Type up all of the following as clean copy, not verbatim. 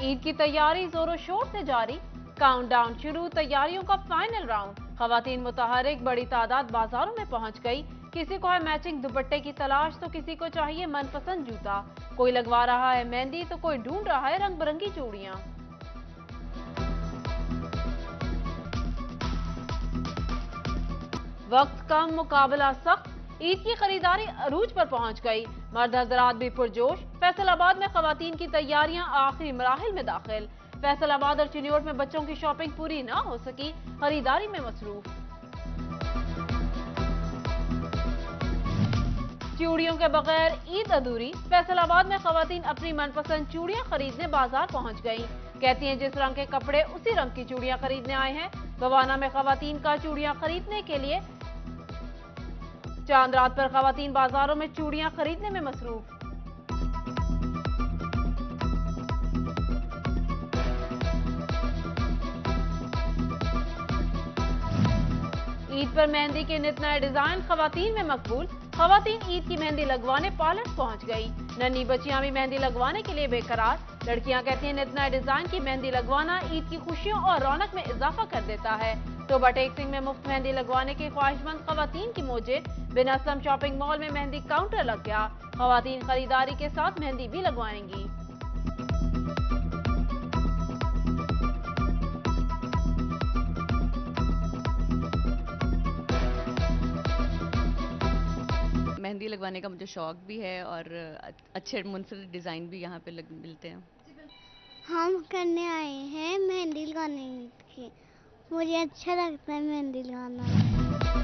ईद की तैयारी जोरों शोर से जारी, काउंटडाउन शुरू, तैयारियों का फाइनल राउंड। खवातीन मुतहरिक बड़ी तादाद बाजारों में पहुंच गई। किसी को है मैचिंग दुपट्टे की तलाश तो किसी को चाहिए मनपसंद जूता। कोई लगवा रहा है मेहंदी तो कोई ढूंढ रहा है रंग बिरंगी चूड़ियां। वक्त कम, मुकाबला सख्त, ईद की खरीदारी अरूज पर पहुंच गई। मर्द हजरात भी पुरजोश। फैसलाबाद में खवातीन की तैयारियां आखिरी मराहिल में दाखिल। फैसलाबाद और चिन्योट में बच्चों की शॉपिंग पूरी ना हो सकी, खरीदारी में मसरूफ। चूड़ियों के बगैर ईद अधूरी। फैसलाबाद में खवातीन अपनी मनपसंद चूड़ियां खरीदने बाजार पहुंच गईं। कहती हैं जिस रंग के कपड़े उसी रंग की चूड़ियां खरीदने आए हैं। बवाना में खवातीन का चूड़ियां खरीदने के लिए चांद रात पर खवातीन बाजारों में चूड़ियां खरीदने में मसरूफ। ईद पर मेहंदी के नित नए डिजाइन खवातीन में मकबूल। खवातीन ईद की मेहंदी लगवाने पार्लर पहुंच गई। नन्ही बच्चियां भी मेहंदी लगवाने के लिए बेकरार। लड़कियां कहती हैं नित नए डिजाइन की मेहंदी लगवाना ईद की खुशियों और रौनक में इजाफा कर देता है। टोबा टेक सिंह में मुफ्त मेहंदी लगवाने की ख्वाहिशमंद खवातीन की मौजे। बिन असलम शॉपिंग मॉल में मेहंदी काउंटर लग गया। खवातीन खरीदारी के साथ मेहंदी भी लगवाएंगी। मेहंदी लगवाने का मुझे शौक भी है और अच्छे मुनफरद डिज़ाइन भी यहाँ पे मिलते हैं। हम करने आए हैं मेहंदी लगाने की। मुझे अच्छा लगता है मेहंदी लगाना।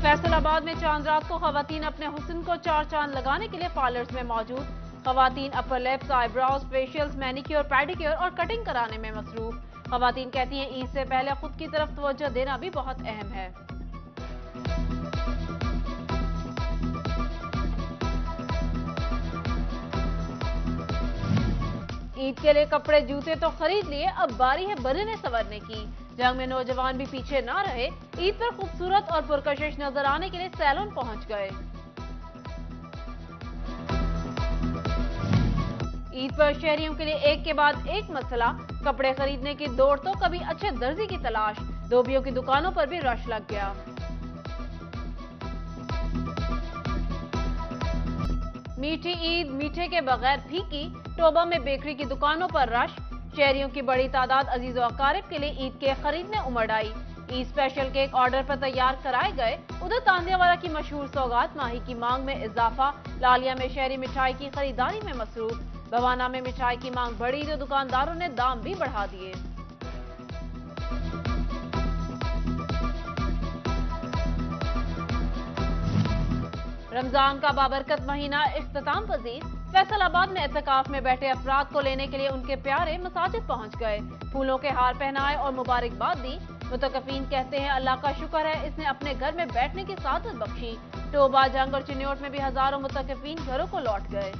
फैसलाबाद में चांद रात को खवातीन अपने हुस्न को चार चांद लगाने के लिए पार्लर्स में मौजूद। खवातीन upper lips, eyebrows, facials, manicure, pedicure और कटिंग कराने में मसरूफ। खवातीन कहती हैं ईद से पहले खुद की तरफ तवज्जो देना भी बहुत अहम है। ईद के लिए कपड़े जूते तो खरीद लिए, अब बारी है बनने संवरने की। जंग में नौजवान भी पीछे ना रहे। ईद पर खूबसूरत और पुरकशिश नजर आने के लिए सैलून पहुंच गए। ईद पर शहरियों के लिए एक के बाद एक मसला। कपड़े खरीदने की दौड़ तो कभी अच्छे दर्जी की तलाश। धोबियों की दुकानों पर भी रश लग गया। मीठी ईद मीठे के बगैर फीकी। टोबा में बेकरी की दुकानों पर रश। शहरियों की बड़ी तादाद अजीज व अकारिब के लिए ईद केक खरीदने उमड़ आई। ईद स्पेशल केक ऑर्डर पर तैयार कराए गए। उधर तांदियावाला की मशहूर सौगात माही की मांग में इजाफा। लालिया में शहरी मिठाई की खरीदारी में मसरूफ। भवाना में मिठाई की मांग बढ़ी तो दुकानदारों ने दाम भी बढ़ा दिए। रमजान का बाबरकत महीना इख्तिताम पजीर। फैसलाबाद में एतकाफ में बैठे अफराद को लेने के लिए उनके प्यारे मसाजिद पहुंच गए। फूलों के हार पहनाए और मुबारकबाद दी। मुतकफीन कहते हैं अल्लाह का शुक्र है इसने अपने घर में बैठने की सादत बख्शी। टोबा, जंग और चिन्योट में भी हजारों मुतकफीन घरों को लौट गए।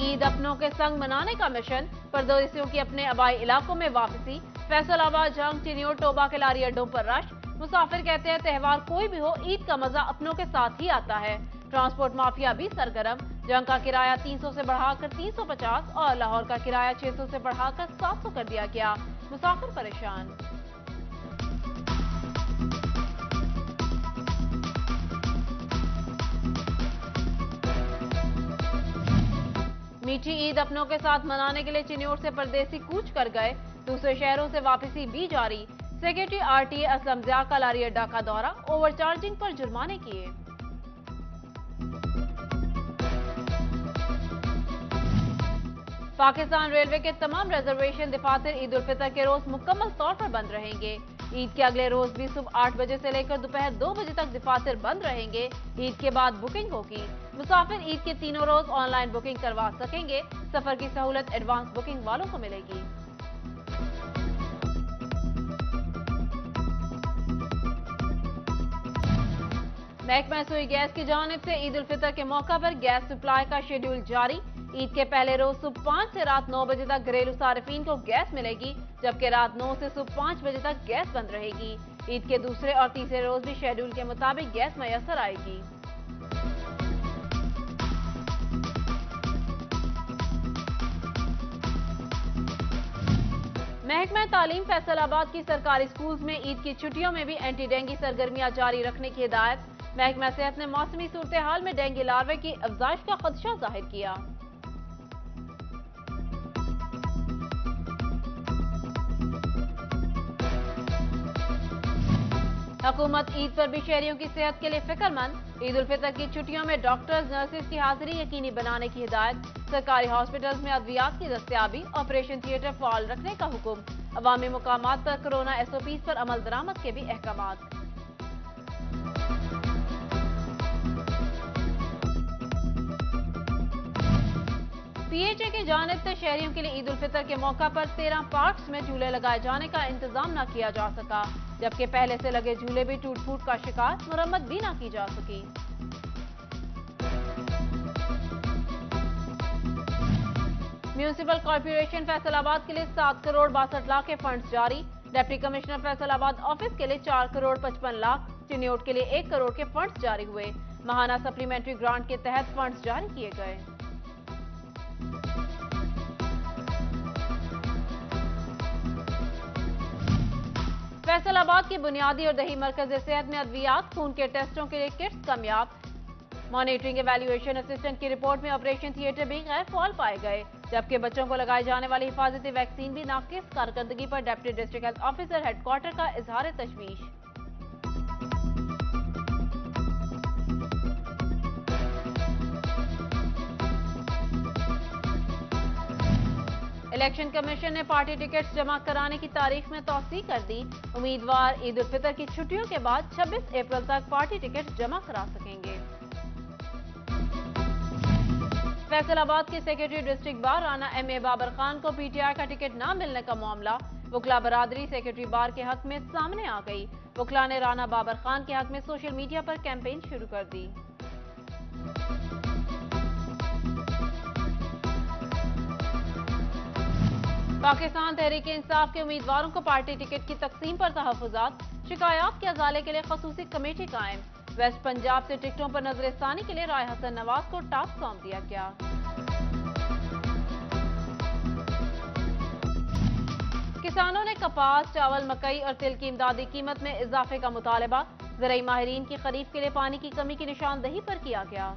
ईद अपनों के संग मनाने का मिशन। परदेसियों की अपने आबाई इलाकों में वापसी। फैसलाबाद, जंग, चिन्योट, टोबा के लारी अड्डों पर रश। मुसाफिर कहते हैं त्योहार कोई भी हो ईद का मजा अपनों के साथ ही आता है। ट्रांसपोर्ट माफिया भी सरगर्म। जंग का किराया 300 से बढ़ाकर 350 और लाहौर का किराया 600 से बढ़ाकर 700 कर दिया गया। मुसाफिर परेशान। मीठी ईद अपनों के साथ मनाने के लिए चिन्योट से परदेसी कूच कर गए। दूसरे शहरों से वापसी भी जारी। सेक्रेटरी आरटीए असलम ज़िया का लारी अड्डा का दौरा। ओवरचार्जिंग पर जुर्माने किए। पाकिस्तान रेलवे के तमाम रिजर्वेशन दफातर ईद उल फितर के रोज मुकम्मल तौर पर बंद रहेंगे। ईद के अगले रोज भी सुबह 8 बजे से लेकर दोपहर 2 बजे तक दफातर बंद रहेंगे। ईद के बाद बुकिंग होगी। मुसाफिर ईद के तीनों रोज ऑनलाइन बुकिंग करवा सकेंगे। सफर की सहूलत एडवांस बुकिंग वालों को मिलेगी। महकमा सुई गैस की जानिब से ईद उल फितर के मौका पर गैस सप्लाई का शेड्यूल जारी। ईद के पहले रोज सुबह 5 से रात 9 बजे तक घरेलू सार्फिन को गैस मिलेगी, जबकि रात 9 से सुबह 5 बजे तक गैस बंद रहेगी। ईद के दूसरे और तीसरे रोज भी शेड्यूल के मुताबिक गैस मैसर आएगी। महकमा तालीम फैसलाबाद की सरकारी स्कूल्स में ईद की छुट्टियों में भी एंटी डेंगू सरगर्मियां जारी रखने की हिदायत। महकमा सेहत ने मौसमी सूरत हाल में डेंगू लार्वे की अफजाइश का खदशा जाहिर किया। हुकूमत ईद पर भी शहरियों की सेहत के लिए फिक्रमंद। ईद उल फितर की छुट्टियों में डॉक्टर्स नर्सेज की हाजिरी यकीनी बनाने की हिदायत। सरकारी हॉस्पिटल्स में अद्वियात की दस्तयाबी, ऑपरेशन थिएटर फाल रखने का हुक्म। अवामी मुकामात पर कोरोना SOPs पर अमल दरामद के भी अहकामात। PHA की जानिब से शहरियों के लिए ईद उल फितर के मौका पर 13 पार्क्स में झूले लगाए जाने का इंतजाम न किया जा सका, जबकि पहले से लगे झूले भी टूट फूट का शिकार, मुरम्मत भी न की जा सकी। म्यूनिसिपल कॉर्पोरेशन फैसलाबाद के लिए 7 करोड़ 62 लाख के फंड्स जारी। डिप्टी कमिश्नर फैसलाबाद ऑफिस के लिए 4 करोड़ 55 लाख, चिन्योट के लिए 1 करोड़ के फंड्स जारी हुए। माहाना सप्लीमेंट्री ग्रांट के तहत फंड्स जारी किए गए। फैसलाबाद की बुनियादी और दही मरकज सेहत में अद्वियात खून के टेस्टों के लिए किट्स कामयाब। मॉनिटरिंग एवेल्युएशन असिस्टेंट की रिपोर्ट में ऑपरेशन थिएटर भी गैर फाल पाए गए, जबकि बच्चों को लगाए जाने वाली हिफाजती वैक्सीन भी नाकिस कारकर्दगी पर deputy district health officer headquarter का इजहार तशवीश। इलेक्शन कमीशन ने पार्टी टिकट्स जमा कराने की तारीख में तौसीह कर दी। उम्मीदवार ईद उल फितर की छुट्टियों के बाद 26 अप्रैल तक पार्टी टिकट्स जमा करा सकेंगे। फैसलाबाद के secretary district bar Rana MA Babar Khan को PTI का टिकट न मिलने का मामला। वकला बरादरी सेक्रेटरी बार के हक में सामने आ गई। वकला ने राना बाबर खान के हक में सोशल मीडिया पर कैंपेन शुरू कर दी। पाकिस्तान तहरीक इंसाफ के उम्मीदवारों को पार्टी टिकट की तकसीम पर तहफुजात। शिकायत के अजाले के लिए खसूसी कमेटी कायम। वेस्ट पंजाब से टिकटों पर नजरसानी के लिए राय हसन नवाज को टास्क सौंप दिया गया। किसानों ने कपास, चावल, मकई और तिल की इमदादी कीमत में इजाफे का मुतालबा। ज़राई माहिरीन की खरीफ के लिए पानी की कमी की निशानदही पर किया गया।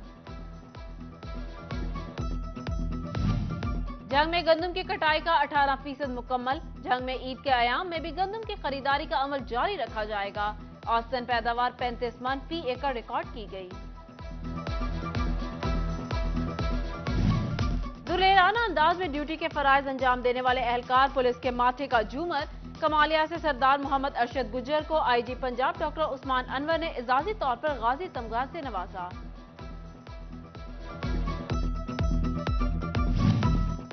जंग में गंदम की कटाई का 18% मुकम्मल। जंग में ईद के अयाम में भी गंदम की खरीदारी का अमल जारी रखा जाएगा। औसतन पैदावार 35 मन फी एकड़ रिकॉर्ड की गई। दुलेराना अंदाज में ड्यूटी के फराइज अंजाम देने वाले एहलकार पुलिस के माथे का झूमर। कमालिया से सरदार मोहम्मद अरशद गुज्जर को IG पंजाब डॉक्टर उस्मान अनवर ने इजाजी तौर पर गाजी तमगा से नवाजा।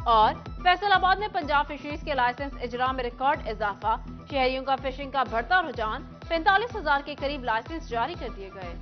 और फैसलाबाद में पंजाब फिशरीज के लाइसेंस इजरा में रिकॉर्ड इजाफा। शहरियों का फिशिंग का बढ़ता रुझान। 45,000 के करीब लाइसेंस जारी कर दिए गए।